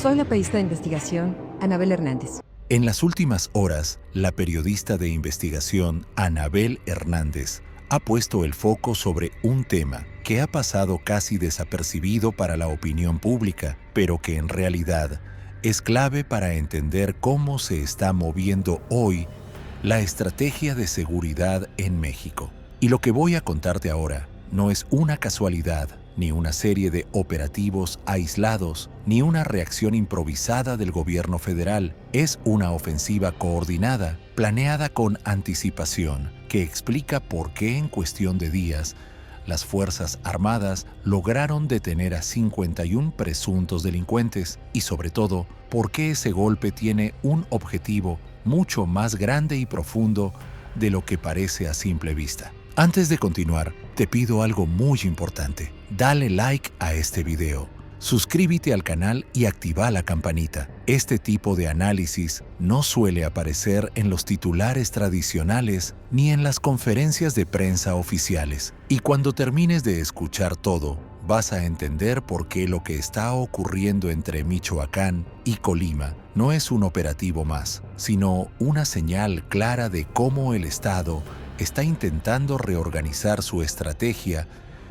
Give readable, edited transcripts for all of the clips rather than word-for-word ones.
Soy la periodista de investigación, Anabel Hernández. En las últimas horas, la periodista de investigación Anabel Hernández ha puesto el foco sobre un tema que ha pasado casi desapercibido para la opinión pública, pero que en realidad es clave para entender cómo se está moviendo hoy la estrategia de seguridad en México. Y lo que voy a contarte ahora no es una casualidad, ni una serie de operativos aislados, ni una reacción improvisada del gobierno federal. Es una ofensiva coordinada, planeada con anticipación, que explica por qué en cuestión de días las Fuerzas Armadas lograron detener a 51 presuntos delincuentes y, sobre todo, por qué ese golpe tiene un objetivo mucho más grande y profundo de lo que parece a simple vista. Antes de continuar, te pido algo muy importante. Dale like a este video, suscríbete al canal y activa la campanita. Este tipo de análisis no suele aparecer en los titulares tradicionales ni en las conferencias de prensa oficiales. Y cuando termines de escuchar todo, vas a entender por qué lo que está ocurriendo entre Michoacán y Colima no es un operativo más, sino una señal clara de cómo el Estado está intentando reorganizar su estrategia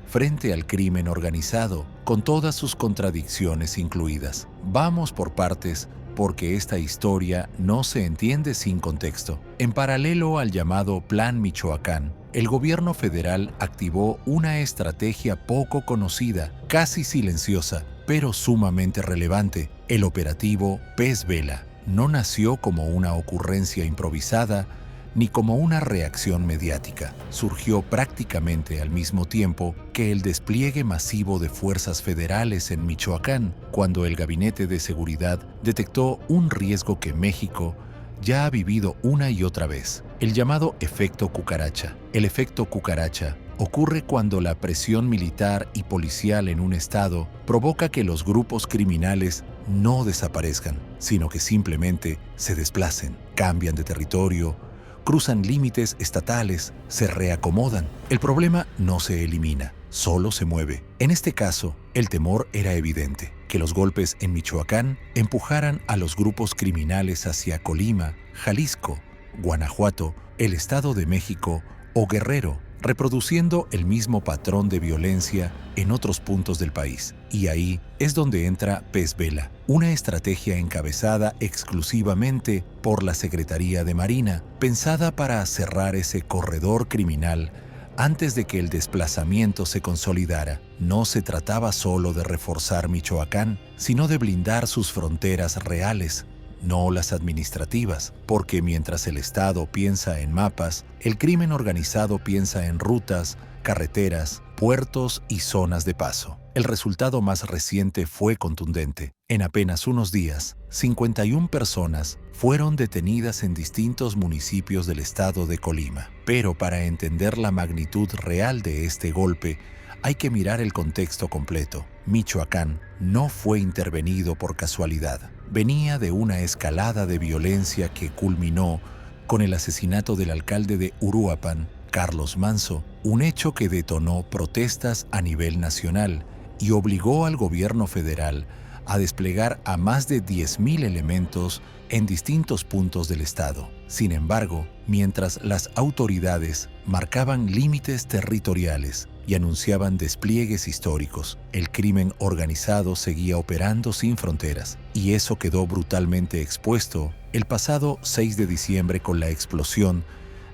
frente al crimen organizado, con todas sus contradicciones incluidas. Vamos por partes, porque esta historia no se entiende sin contexto. En paralelo al llamado Plan Michoacán, el gobierno federal activó una estrategia poco conocida, casi silenciosa, pero sumamente relevante. El operativo Pez Vela no nació como una ocurrencia improvisada, ni como una reacción mediática. Surgió prácticamente al mismo tiempo que el despliegue masivo de fuerzas federales en Michoacán, cuando el Gabinete de Seguridad detectó un riesgo que México ya ha vivido una y otra vez, el llamado efecto cucaracha. El efecto cucaracha ocurre cuando la presión militar y policial en un estado provoca que los grupos criminales no desaparezcan, sino que simplemente se desplacen, cambian de territorio, cruzan límites estatales, se reacomodan. El problema no se elimina, solo se mueve. En este caso, el temor era evidente, que los golpes en Michoacán empujaran a los grupos criminales hacia Colima, Jalisco, Guanajuato, el Estado de México o Guerrero, reproduciendo el mismo patrón de violencia en otros puntos del país. Y ahí es donde entra Pez Vela, una estrategia encabezada exclusivamente por la Secretaría de Marina, pensada para cerrar ese corredor criminal antes de que el desplazamiento se consolidara. No se trataba solo de reforzar Michoacán, sino de blindar sus fronteras reales, no las administrativas, porque mientras el Estado piensa en mapas, el crimen organizado piensa en rutas, carreteras, puertos y zonas de paso. El resultado más reciente fue contundente. En apenas unos días, 51 personas fueron detenidas en distintos municipios del estado de Colima. Pero para entender la magnitud real de este golpe, hay que mirar el contexto completo. Michoacán no fue intervenido por casualidad. Venía de una escalada de violencia que culminó con el asesinato del alcalde de Uruapan, Carlos Manzo, un hecho que detonó protestas a nivel nacional y obligó al gobierno federal a desplegar a más de 10,000 elementos en distintos puntos del estado. Sin embargo, mientras las autoridades marcaban límites territoriales y anunciaban despliegues históricos, el crimen organizado seguía operando sin fronteras, y eso quedó brutalmente expuesto el pasado 6 de diciembre con la explosión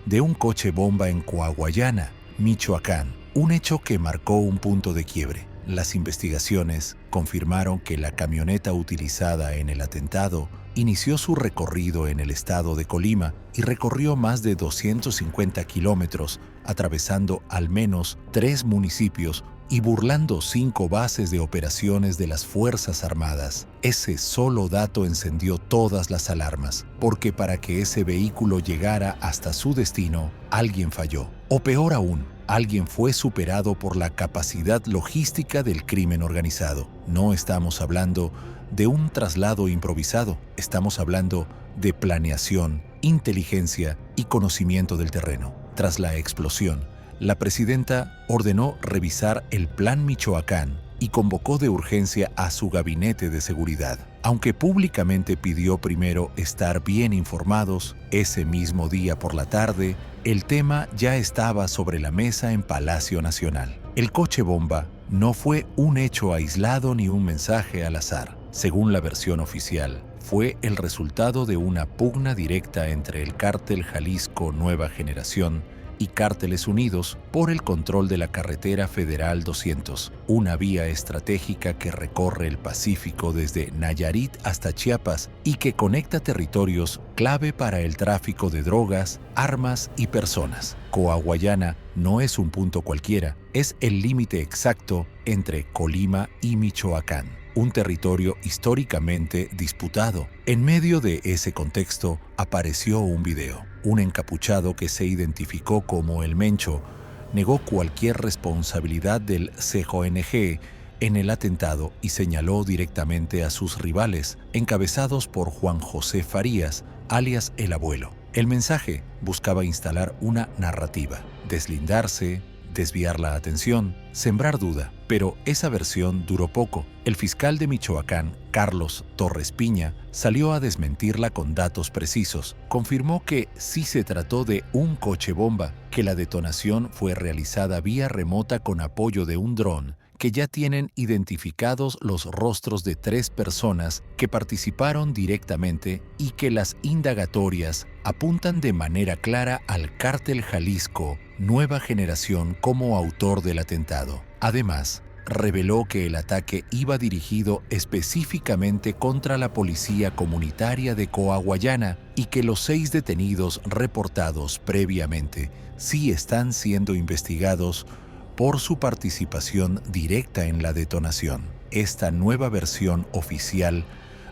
de un coche bomba en Coahuayana, Michoacán, un hecho que marcó un punto de quiebre. Las investigaciones confirmaron que la camioneta utilizada en el atentado inició su recorrido en el estado de Colima y recorrió más de 250 kilómetros, atravesando al menos 3 municipios y burlando 5 bases de operaciones de las Fuerzas Armadas. Ese solo dato encendió todas las alarmas, porque para que ese vehículo llegara hasta su destino, alguien falló. O peor aún, alguien fue superado por la capacidad logística del crimen organizado. No estamos hablando de un traslado improvisado, estamos hablando de planeación, inteligencia y conocimiento del terreno. Tras la explosión, la presidenta ordenó revisar el Plan Michoacán y convocó de urgencia a su gabinete de seguridad. Aunque públicamente pidió primero estar bien informados, ese mismo día por la tarde, el tema ya estaba sobre la mesa en Palacio Nacional. El coche bomba no fue un hecho aislado ni un mensaje al azar. Según la versión oficial, fue el resultado de una pugna directa entre el cártel Jalisco Nueva Generación y Cárteles Unidos por el control de la carretera federal 200, una vía estratégica que recorre el Pacífico desde Nayarit hasta Chiapas y que conecta territorios clave para el tráfico de drogas, armas y personas. Coahuayana no es un punto cualquiera, es el límite exacto entre Colima y Michoacán, un territorio históricamente disputado. En medio de ese contexto apareció un video. Un encapuchado que se identificó como el Mencho negó cualquier responsabilidad del CJNG en el atentado y señaló directamente a sus rivales, encabezados por Juan José Farías, alias El Abuelo. El mensaje buscaba instalar una narrativa, deslindarse, desviar la atención, sembrar duda, pero esa versión duró poco. El fiscal de Michoacán, Carlos Torres Piña, salió a desmentirla con datos precisos. Confirmó que sí se trató de un coche bomba, que la detonación fue realizada vía remota con apoyo de un dron, que ya tienen identificados los rostros de 3 personas que participaron directamente y que las indagatorias apuntan de manera clara al cártel Jalisco Nueva Generación como autor del atentado. Además, reveló que el ataque iba dirigido específicamente contra la policía comunitaria de Coahuayana y que los 6 detenidos reportados previamente sí están siendo investigados por su participación directa en la detonación. Esta nueva versión oficial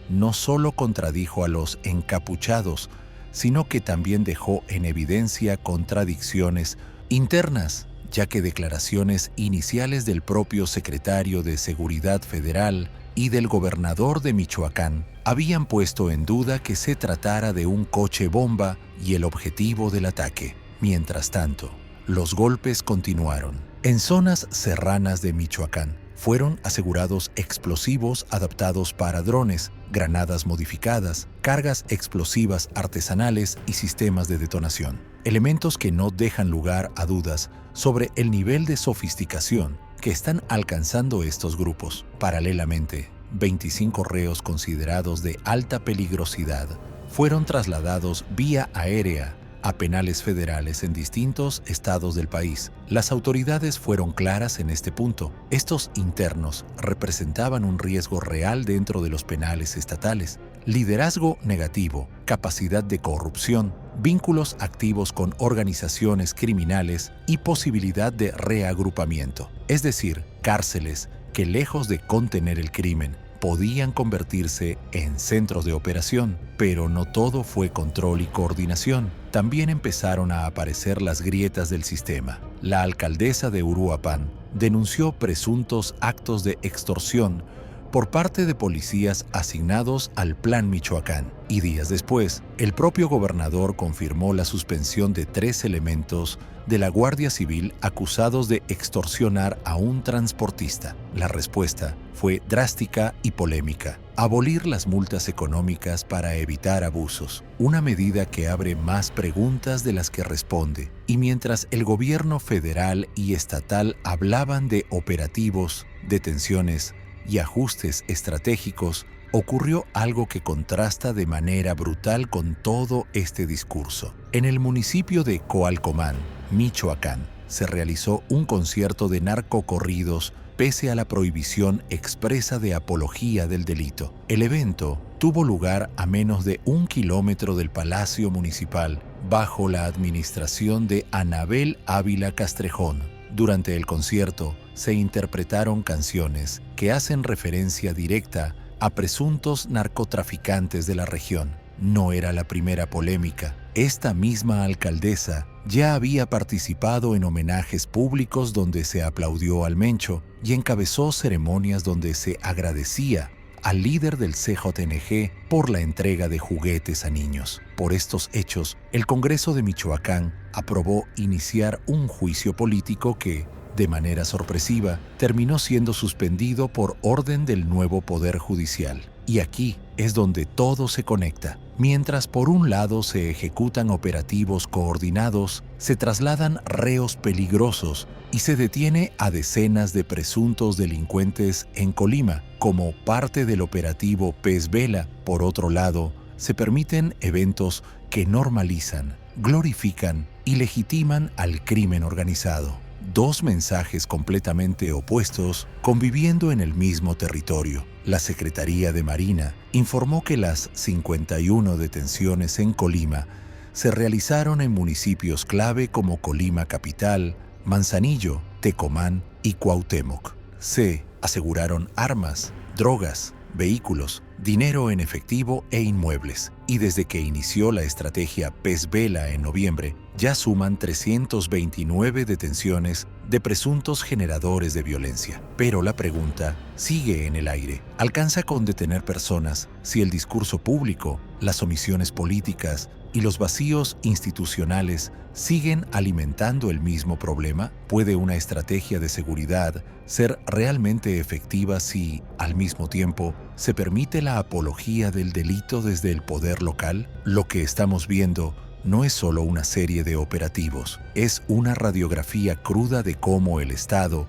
no solo contradijo a los encapuchados, sino que también dejó en evidencia contradicciones internas, ya que declaraciones iniciales del propio secretario de Seguridad Federal y del gobernador de Michoacán habían puesto en duda que se tratara de un coche bomba y el objetivo del ataque. Mientras tanto, los golpes continuaron. En zonas serranas de Michoacán fueron asegurados explosivos adaptados para drones, granadas modificadas, cargas explosivas artesanales y sistemas de detonación. Elementos que no dejan lugar a dudas sobre el nivel de sofisticación que están alcanzando estos grupos. Paralelamente, 25 reos considerados de alta peligrosidad fueron trasladados vía aérea a penales federales en distintos estados del país. Las autoridades fueron claras en este punto. Estos internos representaban un riesgo real dentro de los penales estatales. Liderazgo negativo, capacidad de corrupción, vínculos activos con organizaciones criminales y posibilidad de reagrupamiento. Es decir, cárceles que, lejos de contener el crimen, podían convertirse en centros de operación. Pero no todo fue control y coordinación. También empezaron a aparecer las grietas del sistema. La alcaldesa de Uruapan denunció presuntos actos de extorsión por parte de policías asignados al Plan Michoacán. Y días después, el propio gobernador confirmó la suspensión de 3 elementos de la Guardia Civil acusados de extorsionar a un transportista. La respuesta fue drástica y polémica: abolir las multas económicas para evitar abusos, una medida que abre más preguntas de las que responde. Y mientras el gobierno federal y estatal hablaban de operativos, detenciones y ajustes estratégicos, ocurrió algo que contrasta de manera brutal con todo este discurso. En el municipio de Coalcomán, Michoacán, se realizó un concierto de narcocorridos pese a la prohibición expresa de apología del delito. El evento tuvo lugar a menos de 1 kilómetro del Palacio Municipal, bajo la administración de Anabel Ávila Castrejón. Durante el concierto se interpretaron canciones que hacen referencia directa a presuntos narcotraficantes de la región. No era la primera polémica. Esta misma alcaldesa ya había participado en homenajes públicos donde se aplaudió al Mencho y encabezó ceremonias donde se agradecía al líder del CJNG por la entrega de juguetes a niños. Por estos hechos, el Congreso de Michoacán aprobó iniciar un juicio político que, de manera sorpresiva, terminó siendo suspendido por orden del nuevo Poder Judicial. Y aquí es donde todo se conecta. Mientras por un lado se ejecutan operativos coordinados, se trasladan reos peligrosos y se detiene a decenas de presuntos delincuentes en Colima, como parte del operativo Pez Vela. Por otro lado, se permiten eventos que normalizan, glorifican y legitiman al crimen organizado. Dos mensajes completamente opuestos conviviendo en el mismo territorio. La Secretaría de Marina informó que las 51 detenciones en Colima se realizaron en municipios clave como Colima Capital, Manzanillo, Tecomán y Cuauhtémoc. Se aseguraron armas, drogas, vehículos, dinero en efectivo e inmuebles. Y desde que inició la estrategia Pez Vela en noviembre, ya suman 329 detenciones de presuntos generadores de violencia. Pero la pregunta sigue en el aire. ¿Alcanza con detener personas si el discurso público, las omisiones políticas y los vacíos institucionales siguen alimentando el mismo problema? ¿Puede una estrategia de seguridad ser realmente efectiva si, al mismo tiempo, se permite la apología del delito desde el poder local? Lo que estamos viendo no es solo una serie de operativos, es una radiografía cruda de cómo el Estado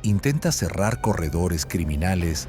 intenta cerrar corredores criminales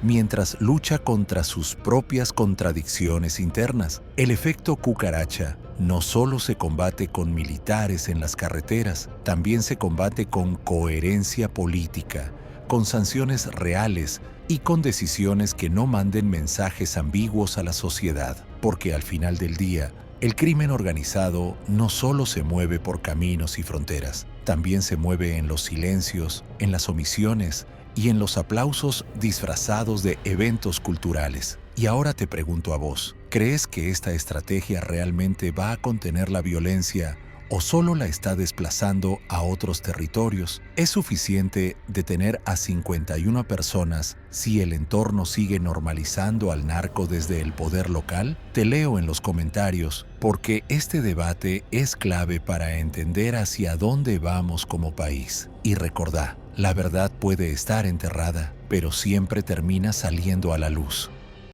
mientras lucha contra sus propias contradicciones internas. El efecto cucaracha no solo se combate con militares en las carreteras, también se combate con coherencia política, con sanciones reales y con decisiones que no manden mensajes ambiguos a la sociedad. Porque al final del día, el crimen organizado no solo se mueve por caminos y fronteras, también se mueve en los silencios, en las omisiones y en los aplausos disfrazados de eventos culturales. Y ahora te pregunto a vos, ¿crees que esta estrategia realmente va a contener la violencia o solo la está desplazando a otros territorios? ¿Es suficiente detener a 51 personas si el entorno sigue normalizando al narco desde el poder local? Te leo en los comentarios, porque este debate es clave para entender hacia dónde vamos como país. Y recordá, la verdad puede estar enterrada, pero siempre termina saliendo a la luz.